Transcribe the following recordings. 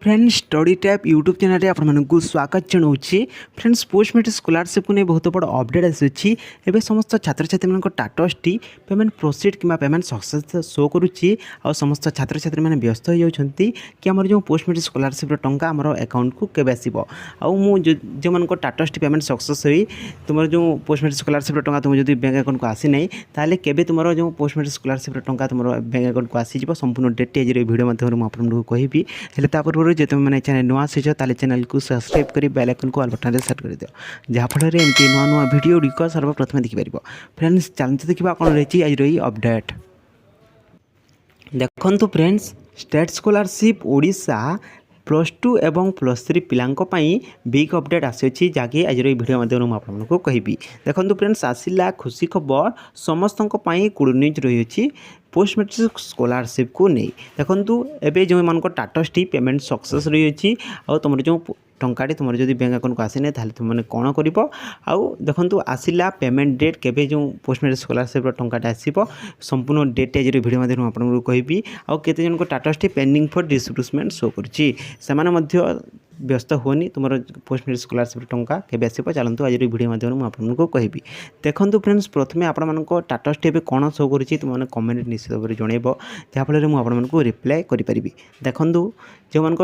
Friends study tap YouTube channel रे आपको स्वागत जनाऊँगी। फ्रेंड्स पोस्ट मेट्रिक स्कॉलरशिप को नहीं बहुत बड़ अपडेट आसी एवं समस्त छात्र छात्री मान स्टाटस टी पेमेंट प्रोसीड कि पेमेंट सक्सेस शो करुच्ची आ समस्त छात्र छात्री मैंने व्यस्त हो जाती कि आम जो पोस्ट मेट्रिक स्कॉलरशिप टंका आम अकाउंट को केवे आसो जो मान स्टाटस टी पेमेंट सक्सेस हुई तुम जो पोस्ट मेट्रिक स्कॉलरशिप टंका तुम जो बैंक अकाउंट को आसी ना ताले केबे तुम जो पोस्ट मेट्रिक स्कॉलरशिप टंका तुम बैंक अकाउंट को आसीज संपूर्ण डेट आज वीडियो माध्यम आपको कहबी हेल्ले जो तुम मैंने चैनल नुआ आसीच ताले चैनल को सब्सक्राइब कर बेल आइकन को ऑल बटन रे सेट कर दियो जहाँफल एमती नुआ नुआ वीडियो गुड़िक सर्वप्रथम देखिपर। फ्रेंड्स चलते देखा कौन रही आज रही अपडेट देखु। फ्रेंड्स स्टेट स्कॉलरशिप ओडिशा +2 एवं +3 पिलांई बिग अपडेट आसी जहाँकि आज वीडियो माध्यम आपको कहबी। देखो फ्रेंड्स आसला खुशी खबर समस्त गुड न्यूज रही पोस्ट मेट्रिक स्कॉलरशिप को नहीं। देखो एवं जो मान स्टाटस टी पेमेंट सक्सेस रही और तुम जो टंकाटी तुम जो बैंक अकाउंट को आसने तुमने कौन कर देखो आसला पेमेंट डेट केवे जो पोस्ट मेट्रिक स्कॉलरशिप टंकाटा आसो संपूर्ण डेट आज वीडियो माध्यम आपको कहबी। आउ केते जन को status T pending for disbursement show कर व्यस्त होनी तुम पोस्ट मेट्रिक स्कॉलरशिप टंका केवे आसो चलतु आज वीडियो माध्यम आपको कहबी। देखो फ्रेंड्स प्रथम आपण स्टाटस टी कौन शो कर तुमने कमेंट निश्चित भाव में जनइब जहाँफल मुझे आपको रिप्लाई करी। देखो जो मान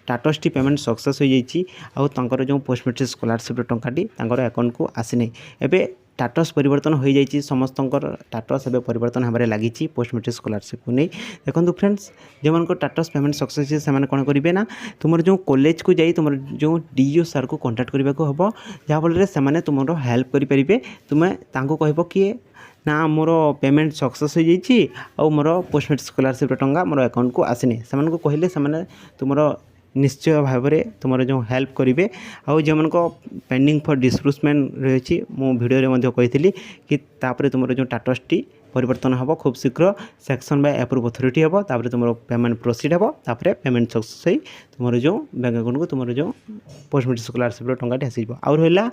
स्टाटस टी पेमेंट सक्सेस हो जाइए जो पोस्ट मेट्रिक स्कॉलरशिप टंकाटी अकाउंट को आसी एवं स्टाटस परिवर्तन हो जाइए समस्त स्टाटस एवं परिवर्तन होबार लगी पोस्ट मेट्रिक स्कॉलरशिप को नहीं। देखो फ्रेंड्स जो मान स्टाटस पेमेंट सक्सेस है कौन करेंगे ना तुम जो कॉलेज को जाई तुम जो डीओ सर को कांटेक्ट करने को हम जहाँफल से तुम हेल्प करेंगे तुम्हें कह कि ना मोर पेमेंट सक्सेस हो जाइए और मोर पोस्ट मेट्रिक स्कॉलरशिप टंका मोर अकाउंट को आसनी से कहले से तुम निश्चय भाव में तुम जो हेल्प करेंगे। आउ जो मान पेंडिंग फॉर डिस्बर्समेंट रही मो वीडियो कही कि तापर तुम जो स्टाटस टी परिवर्तन हम खूब शीघ्र सेक्शन बाय अप्रूव अथॉरिटी हम तापर तुम पेमेंट प्रोसीड हम तापर पेमेंट सक्सेस हो तुम जो बैंक अकाउंट को तुम जो पोस्ट मेट्रिक स्कॉलरशिप टंकाटी आसो। आउ रहा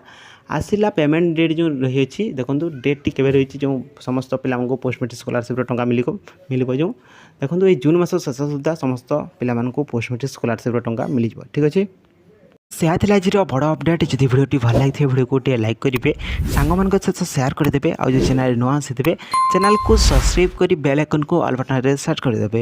आसला पेमेंट डेट जो रही देखो डेट टी केवे रही जो समस्त पिला पोस्ट मेट्रिक स्कॉलरशिप टंका मिल जो देखो ये जून मास शेष सुधा समस्त पिला पोस्ट मेट्रिक स्कॉलरशिप टंका मिल जाए। ठीक अच्छे सेया आज बड़ अपडेट जब वीडियो भल लगी वीडियो को लाइक करेंगे सांग मान सहित सेयार करदे और जो चैनल नुआ आसी चैनल को सब्सक्राइब कर बेल आइकन को ऑल बटन रे सेट करदे।